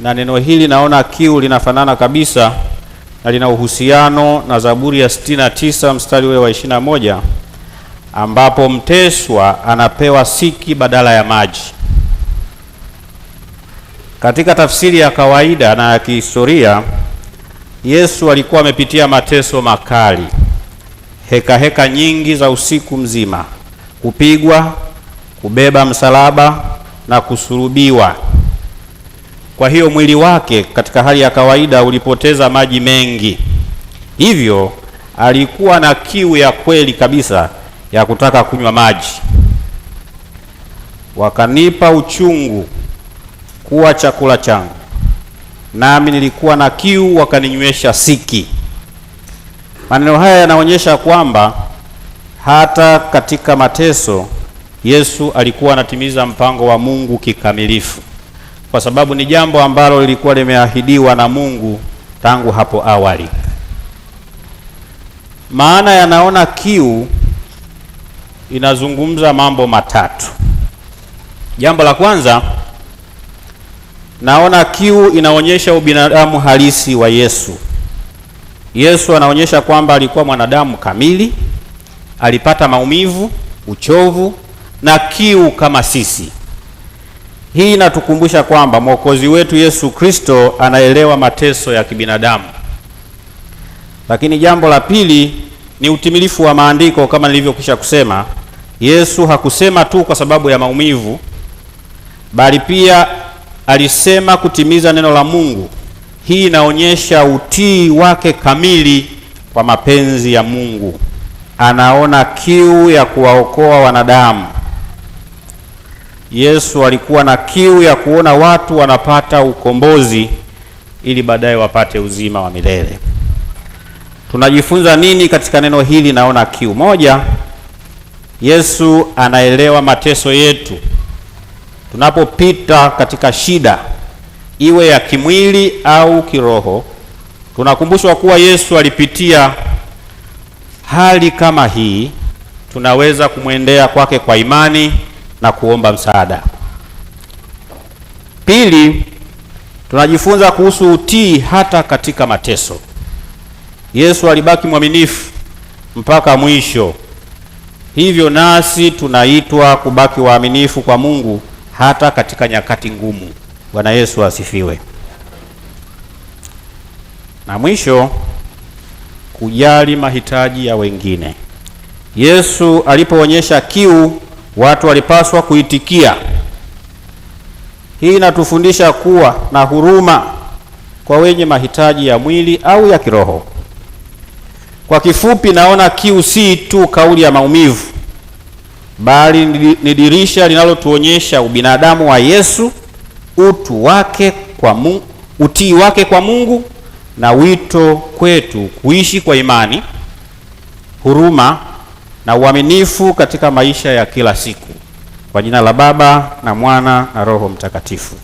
na neno hili naona kiu linafanana kabisa na lina uhusiano na Zaburi ya 69 mstari ule wa 21, ambapo mteswa anapewa siki badala ya maji. Katika tafsiri ya kawaida na ya kihistoria, Yesu alikuwa amepitia mateso makali, heka nyingi za usiku mzima, kupigwa, kubeba msalaba na kusulubiwa. Kwa hiyo mwili wake katika hali ya kawaida ulipoteza maji mengi. Hivyo alikuwa na kiu ya kweli kabisa ya kutaka kunywa maji. Wakanipa uchungu kuwa chakula changu, nami nilikuwa na kiu, wakaninywesha siki. Maneno haya yanaonyesha kwamba hata katika mateso Yesu alikuwa anatimiza mpango wa Mungu kikamilifu, kwa sababu ni jambo ambalo lilikuwa limeahidiwa na Mungu tangu hapo awali. Maana yanaona kiu inazungumza mambo matatu. Jambo la kwanza, naona kiu inaonyesha ubinadamu halisi wa Yesu. Yesu anaonyesha kwamba alikuwa mwanadamu kamili, alipata maumivu, uchovu na kiu kama sisi. Hii inatukumbusha kwamba Mwokozi wetu Yesu Kristo anaelewa mateso ya kibinadamu. Lakini jambo la pili ni utimilifu wa maandiko. Kama nilivyokwisha kusema, Yesu hakusema tu kwa sababu ya maumivu, bali pia alisema kutimiza neno la Mungu. Hii inaonyesha utii wake kamili kwa mapenzi ya Mungu. Anaona kiu ya kuwaokoa wanadamu. Yesu alikuwa na kiu ya kuona watu wanapata ukombozi ili baadaye wapate uzima wa milele. Tunajifunza nini katika neno hili naona kiu? Moja, Yesu anaelewa mateso yetu. Tunapopita katika shida, iwe ya kimwili au kiroho, tunakumbushwa kuwa Yesu alipitia hali kama hii. Tunaweza kumwendea kwake kwa imani na kuomba msaada. Pili, tunajifunza kuhusu utii hata katika mateso. Yesu alibaki mwaminifu mpaka mwisho. Hivyo nasi tunaitwa kubaki waaminifu kwa Mungu hata katika nyakati ngumu. Bwana Yesu asifiwe. Na mwisho, kujali mahitaji ya wengine. Yesu alipoonyesha kiu, watu walipaswa kuitikia. Hii inatufundisha kuwa na huruma kwa wenye mahitaji ya mwili au ya kiroho. Kwa kifupi, naona kiu si tu kauli ya maumivu, bali ni dirisha linalotuonyesha ubinadamu wa Yesu, utii wake kwa Mungu na wito kwetu kuishi kwa imani, huruma na uaminifu katika maisha ya kila siku. Kwa jina la Baba na Mwana na Roho Mtakatifu.